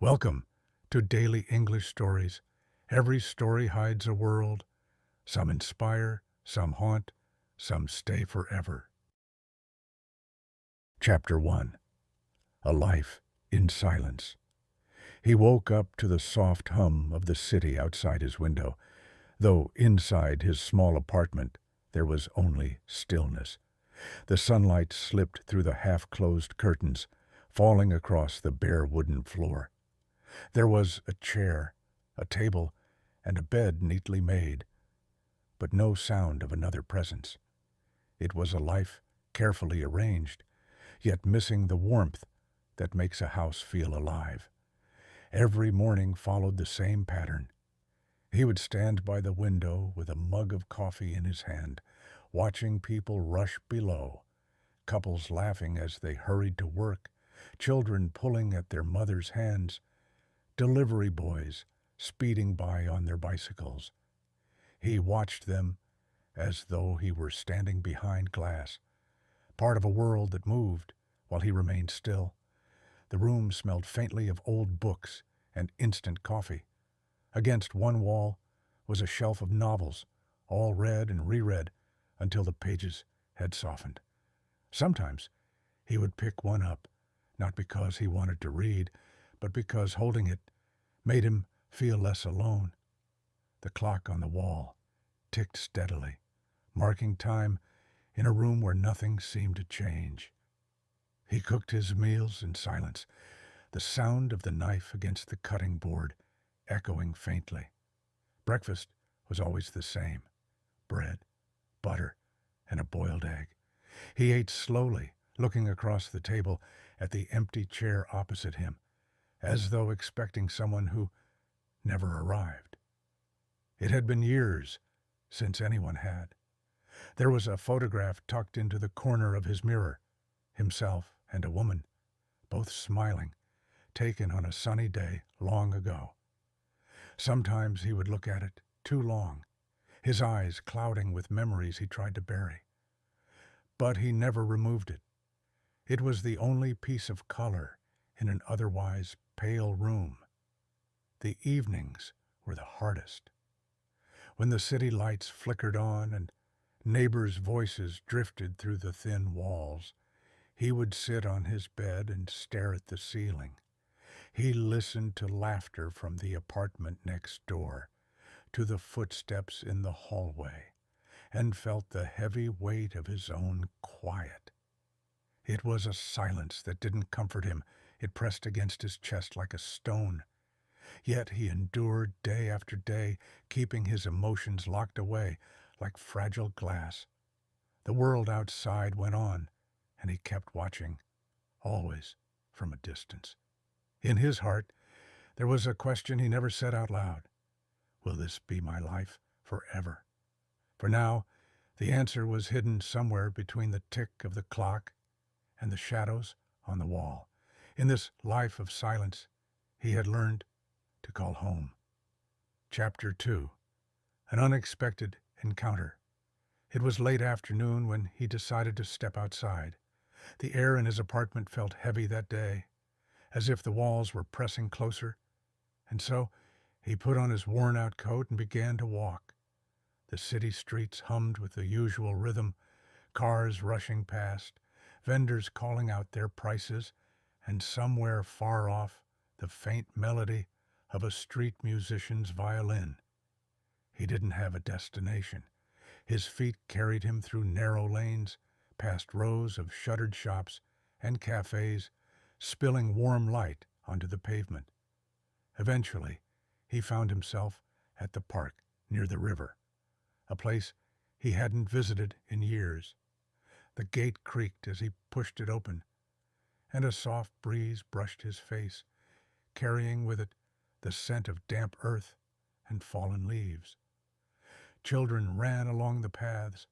Welcome to Daily English Stories. Every story hides a world. Some inspire, some haunt, some stay forever. Chapter 1. A Life in Silence. He woke up to the soft hum of the city outside his window, though inside his small apartment there was only stillness. The sunlight slipped through the half-closed curtains, falling across the bare wooden floor. There was a chair, a table, and a bed neatly made, but no sound of another presence. It was a life carefully arranged, yet missing the warmth that makes a house feel alive. Every morning followed the same pattern. He would stand by the window with a mug of coffee in his hand, watching people rush below, couples laughing as they hurried to work, children pulling at their mothers' hands, delivery boys speeding by on their bicycles. He watched them as though he were standing behind glass, part of a world that moved while he remained still. The room smelled faintly of old books and instant coffee. Against one wall was a shelf of novels, all read and reread until the pages had softened. Sometimes he would pick one up, not because he wanted to read, but because holding it made him feel less alone. The clock on the wall ticked steadily, marking time in a room where nothing seemed to change. He cooked his meals in silence, the sound of the knife against the cutting board echoing faintly. Breakfast was always the same: bread, butter, and a boiled egg. He ate slowly, looking across the table at the empty chair opposite him, as though expecting someone who never arrived. It had been years since anyone had. There was a photograph tucked into the corner of his mirror, himself and a woman, both smiling, taken on a sunny day long ago. Sometimes he would look at it too long, his eyes clouding with memories he tried to bury. But he never removed it. It was the only piece of color in an otherwise pale room. The evenings were the hardest. When the city lights flickered on and neighbors' voices drifted through the thin walls, he would sit on his bed and stare at the ceiling. He listened to laughter from the apartment next door, to the footsteps in the hallway, and felt the heavy weight of his own quiet. It was a silence that didn't comfort him. It pressed against his chest like a stone. Yet he endured day after day, keeping his emotions locked away like fragile glass. The world outside went on, and he kept watching, always from a distance. In his heart, there was a question he never said out loud. Will this be my life forever? For now, the answer was hidden somewhere between the tick of the clock and the shadows on the wall. In this life of silence, he had learned to call home. Chapter 2. An Unexpected Encounter. It was late afternoon when he decided to step outside. The air in his apartment felt heavy that day, as if the walls were pressing closer, and so he put on his worn-out coat and began to walk. The city streets hummed with the usual rhythm, cars rushing past, vendors calling out their prices, and somewhere far off, the faint melody of a street musician's violin. He didn't have a destination. His feet carried him through narrow lanes, past rows of shuttered shops and cafes, spilling warm light onto the pavement. Eventually, he found himself at the park near the river, a place he hadn't visited in years. The gate creaked as he pushed it open, and a soft breeze brushed his face, carrying with it the scent of damp earth and fallen leaves. Children ran along the paths,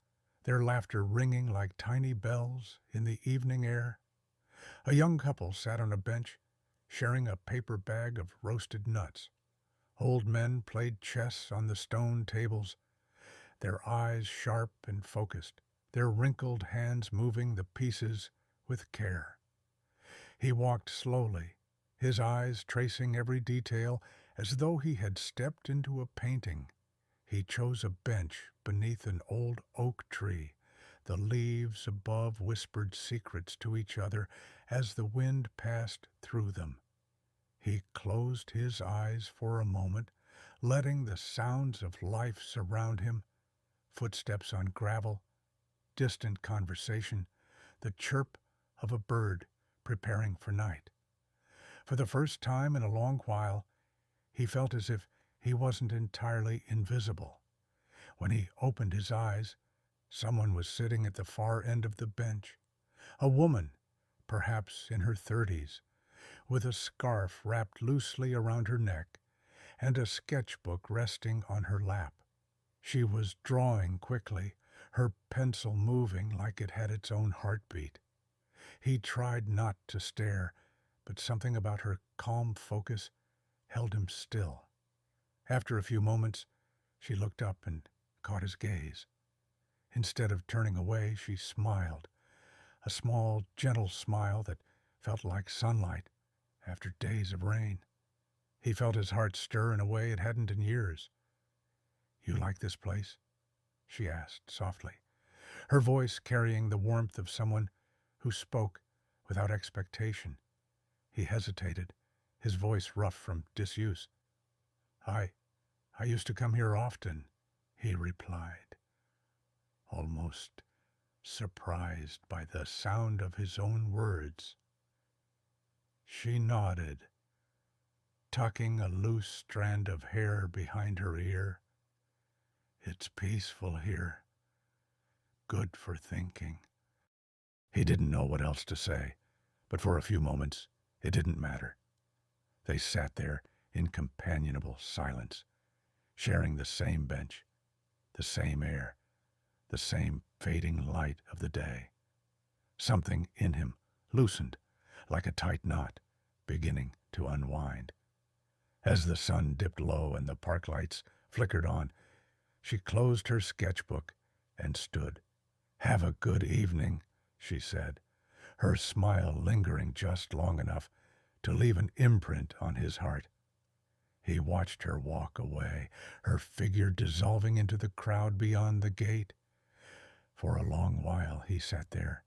their laughter ringing like tiny bells in the evening air. A young couple sat on a bench, sharing a paper bag of roasted nuts. Old men played chess on the stone tables, their eyes sharp and focused, their wrinkled hands moving the pieces with care. He walked slowly, his eyes tracing every detail as though he had stepped into a painting. He chose a bench beneath an old oak tree. The leaves above whispered secrets to each other as the wind passed through them. He closed his eyes for a moment, letting the sounds of life surround him, footsteps on gravel, distant conversation, the chirp of a bird preparing for night. For the first time in a long while, he felt as if he wasn't entirely invisible. When he opened his eyes, someone was sitting at the far end of the bench, a woman, perhaps in her 30s, with a scarf wrapped loosely around her neck and a sketchbook resting on her lap. She was drawing quickly, her pencil moving like it had its own heartbeat. He tried not to stare, but something about her calm focus held him still. After a few moments, she looked up and caught his gaze. Instead of turning away, she smiled, a small, gentle smile that felt like sunlight after days of rain. He felt his heart stir in a way it hadn't in years. "You like this place?" she asked softly, her voice carrying the warmth of someone who spoke without expectation. He hesitated, his voice rough from disuse. I used to come here often," he replied, almost surprised by the sound of his own words. She nodded, tucking a loose strand of hair behind her ear. "It's peaceful here. Good for thinking." He didn't know what else to say, but for a few moments it didn't matter. They sat there in companionable silence, sharing the same bench, the same air, the same fading light of the day. Something in him loosened, like a tight knot, beginning to unwind. As the sun dipped low and the park lights flickered on, she closed her sketchbook and stood. "Have a good evening," she said, her smile lingering just long enough to leave an imprint on his heart. He watched her walk away, her figure dissolving into the crowd beyond the gate. For a long while he sat there,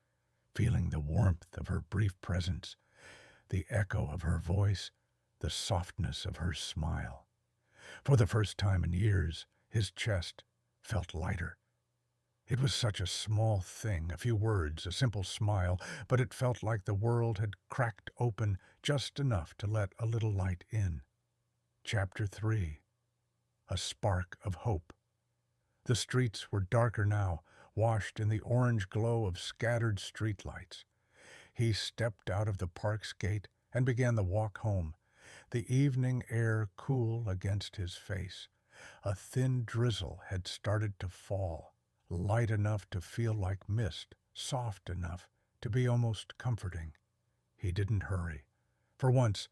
feeling the warmth of her brief presence, the echo of her voice, the softness of her smile. For the first time in years, his chest felt lighter. It was such a small thing, a few words, a simple smile, but it felt like the world had cracked open just enough to let a little light in. Chapter 3. A Spark of Hope. The streets were darker now, washed in the orange glow of scattered streetlights. He stepped out of the park's gate and began the walk home, the evening air cool against his face. A thin drizzle had started to fall, light enough to feel like mist, soft enough to be almost comforting. He didn't hurry. For once,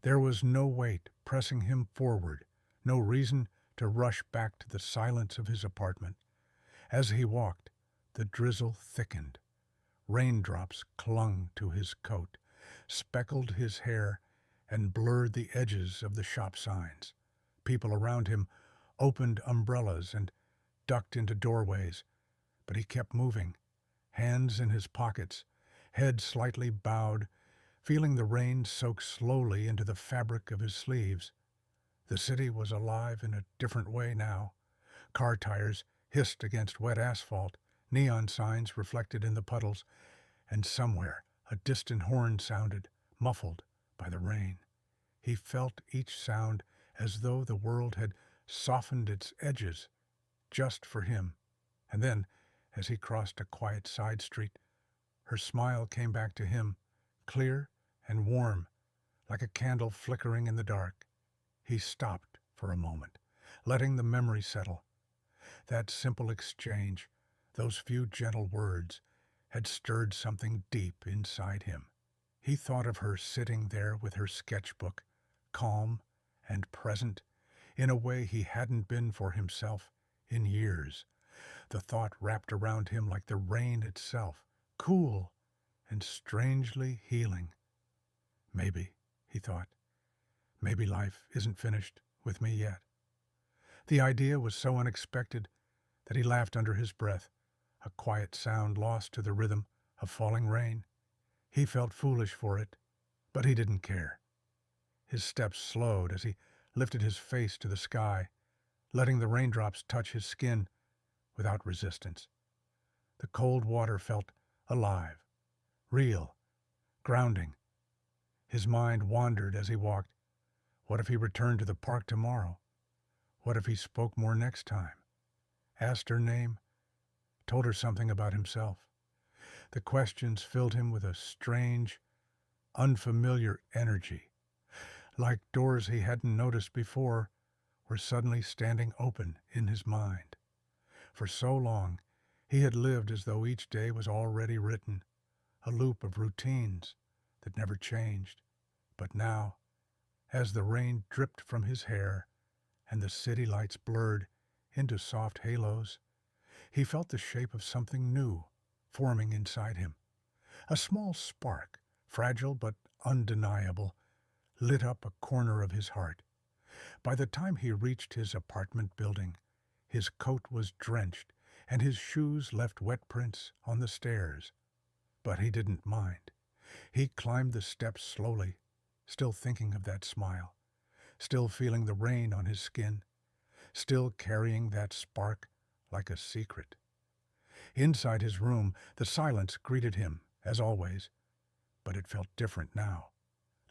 there was no weight pressing him forward, no reason to rush back to the silence of his apartment. As he walked, the drizzle thickened. Raindrops clung to his coat, speckled his hair, and blurred the edges of the shop signs. People around him opened umbrellas and ducked into doorways, but he kept moving, hands in his pockets, head slightly bowed, feeling the rain soak slowly into the fabric of his sleeves. The city was alive in a different way now. Car tires hissed against wet asphalt, neon signs reflected in the puddles, and somewhere a distant horn sounded, muffled by the rain. He felt each sound as though the world had softened its edges just for him. And then, as he crossed a quiet side street, her smile came back to him, clear and warm, like a candle flickering in the dark. He stopped for a moment, letting the memory settle. That simple exchange, those few gentle words, had stirred something deep inside him. He thought of her sitting there with her sketchbook, calm and present, in a way he hadn't been for himself in years. The thought wrapped around him like the rain itself, cool and strangely healing. Maybe he thought. Maybe life isn't finished with me yet. The idea was so unexpected that he laughed under his breath, a quiet sound lost to the rhythm of falling rain. He felt foolish for it, but he didn't care. His steps slowed as he lifted his face to the sky, letting the raindrops touch his skin without resistance. The cold water felt alive, real, grounding. His mind wandered as he walked. What if he returned to the park tomorrow? What if he spoke more next time? Asked her name? Told her something about himself? The questions filled him with a strange, unfamiliar energy. Like doors he hadn't noticed before were suddenly standing open in his mind. For so long, he had lived as though each day was already written, a loop of routines that never changed. But now, as the rain dripped from his hair and the city lights blurred into soft halos, he felt the shape of something new forming inside him. A small spark, fragile but undeniable, lit up a corner of his heart. By the time he reached his apartment building, his coat was drenched and his shoes left wet prints on the stairs. But he didn't mind. He climbed the steps slowly, still thinking of that smile, still feeling the rain on his skin, still carrying that spark like a secret. Inside his room, the silence greeted him, as always, but it felt different now.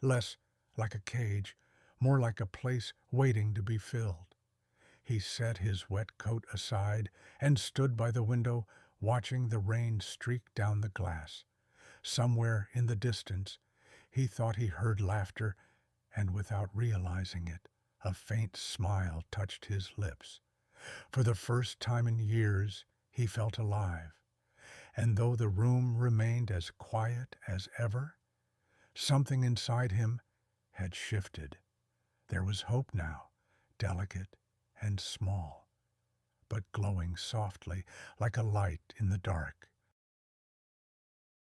Less like a cage, more like a place waiting to be filled. He set his wet coat aside and stood by the window, watching the rain streak down the glass. Somewhere in the distance, he thought he heard laughter, and without realizing it, a faint smile touched his lips. For the first time in years, he felt alive. And though the room remained as quiet as ever, something inside him had shifted. There was hope now, delicate and small, but glowing softly like a light in the dark.